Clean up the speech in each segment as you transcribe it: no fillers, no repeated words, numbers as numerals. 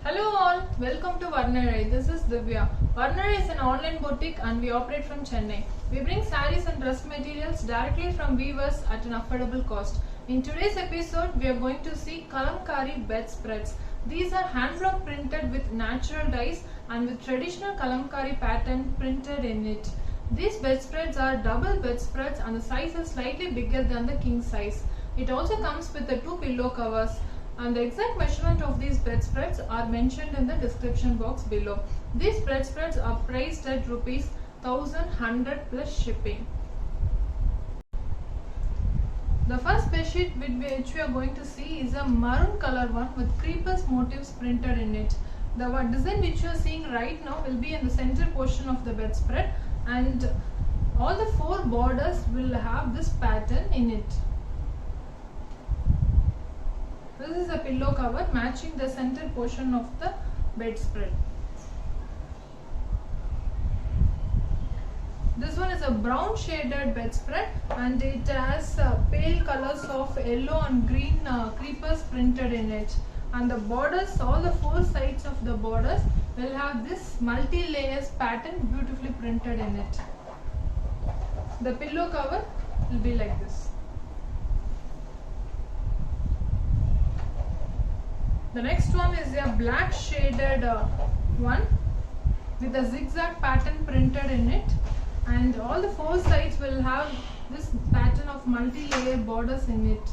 Hello all, welcome to Varnarai. This is Divya. Varnarai is an online boutique and we operate from Chennai. We bring sarees and dress materials directly from weavers at an affordable cost. In today's episode, we are going to see Kalamkari bedspreads. These are hand block printed with natural dyes and with traditional Kalamkari pattern printed in it. These bedspreads are double bedspreads and the size is slightly bigger than the king size. It also comes with the 2 pillow covers. And the exact measurement of these bedspreads are mentioned in the description box below. These bedspreads are priced at rupees 1100 plus shipping. The first bedsheet which we are going to see is a maroon color one with creepers motifs printed in it. The design which you are seeing right now will be in the center portion of the bedspread, and all the 4 borders will have this pattern in it. This is a pillow cover matching the center portion of the bedspread. This one is a brown shaded bedspread and it has pale colors of yellow and green creepers printed in it. And the borders, all the 4 sides of the borders will have this multi-layers pattern beautifully printed in it. The pillow cover will be like this. The next one is a black shaded one with a zigzag pattern printed in it, and all the 4 sides will have this pattern of multi-layer borders in it.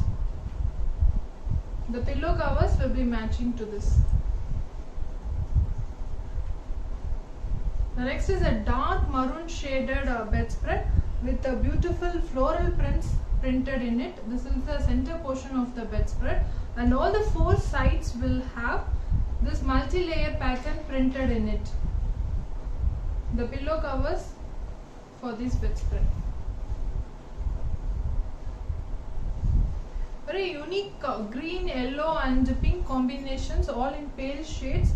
The pillow covers will be matching to this. The next is a dark maroon shaded bedspread with a beautiful floral prints printed in it. This is the center portion of the bedspread, and all the 4 sides will have this multi-layer pattern printed in it. The pillow covers for this bedspread. Very unique green, yellow and pink combinations, all in pale shades.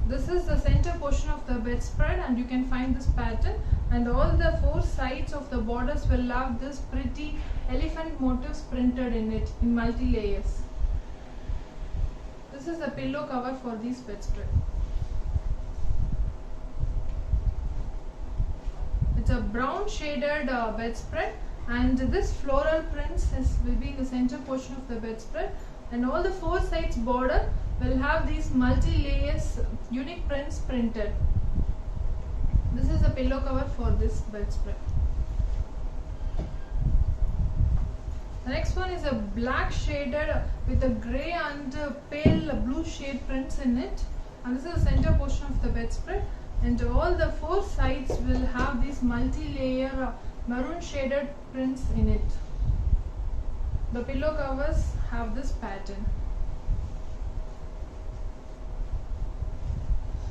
This is the center portion of the bedspread and you can find this pattern, and all the 4 sides of the borders will have this pretty elephant motifs printed in it in multi-layers. This is the pillow cover for this bedspread. It's a brown shaded bedspread, and this floral prints will be in the center portion of the bedspread, and all the 4 sides border will have these multi-layers unique prints printed. This is the pillow cover for this bedspread. The next one is a black shaded with a grey and pale blue shade prints in it, and this is the center portion of the bedspread, and all the 4 sides will have these multi-layer maroon shaded prints in it. The pillow covers have this pattern.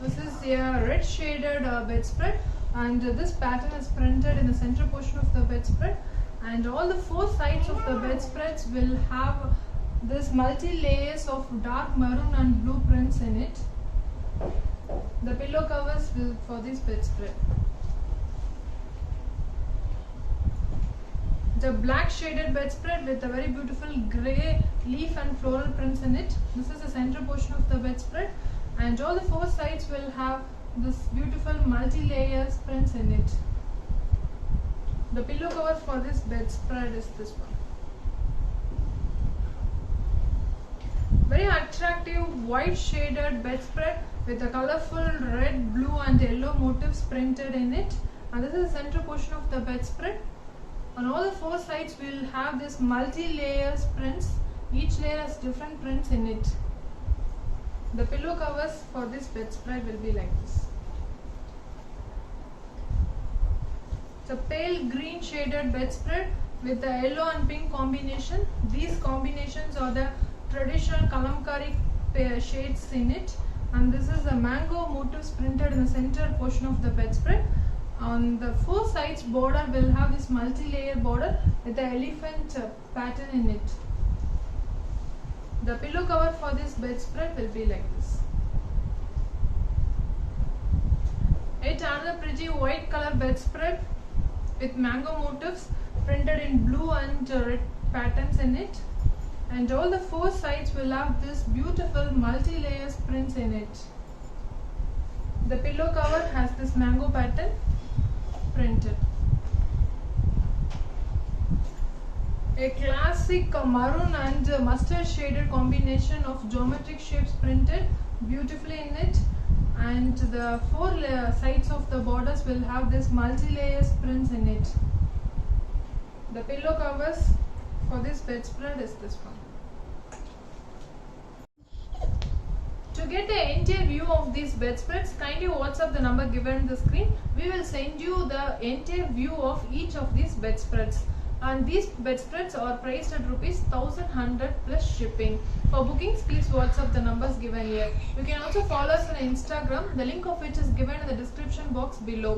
This is a red shaded bedspread, and this pattern is printed in the center portion of the bedspread, and all the 4 sides of the bedspreads will have this multi-layers of dark maroon and blue prints in it. The pillow covers will for this bedspread. The black shaded bedspread with a very beautiful grey leaf and floral prints in it. This is the center portion of the bedspread, and all the 4 sides will have this beautiful multi-layers prints in it. The pillow cover for this bedspread is this one. Very attractive white shaded bedspread with a colorful red, blue and yellow motifs printed in it, and this is the center portion of the bedspread. On all the 4 sides we will have this multi-layers prints. Each layer has different prints in it. The pillow covers for this bedspread will be like this. It's a pale green shaded bedspread with the yellow and pink combination. These combinations are the traditional Kalamkari shades in it, and this is the mango motifs printed in the center portion of the bedspread. On the 4 sides border will have this multi-layer border with the elephant pattern in it. The pillow cover for this bedspread will be like this. It's another pretty white color bedspread with mango motifs printed in blue and red patterns in it, and all the 4 sides will have this beautiful multi-layers prints in it. The pillow cover has this mango pattern printed. A classic maroon and mustard shaded combination of geometric shapes printed beautifully in it, and the 4 sides of the borders will have this multi-layers prints in it. The pillow covers for this bedspread is this one. To get an entire view of these bedspreads, kindly WhatsApp the number given on the screen. We will send you the entire view of each of these bedspreads. And these bedspreads are priced at ₹1,100 plus shipping. For bookings, please WhatsApp the numbers given here. You can also follow us on Instagram, the link of which is given in the description box below.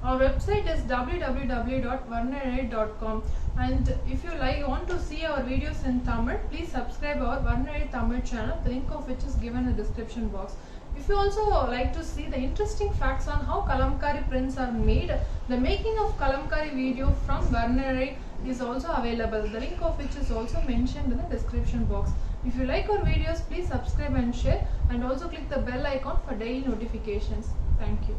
Our website is www.varnarai.com, and if you want to see our videos in Tamil, please subscribe our Varnarai Tamil channel, the link of which is given in the description box. If you also like to see the interesting facts on how kalamkari prints are made, the making of kalamkari video from Varnarai is also available, the link of which is also mentioned in the description box. If you like our videos, please subscribe and share, and also click the bell icon for daily notifications. Thank you.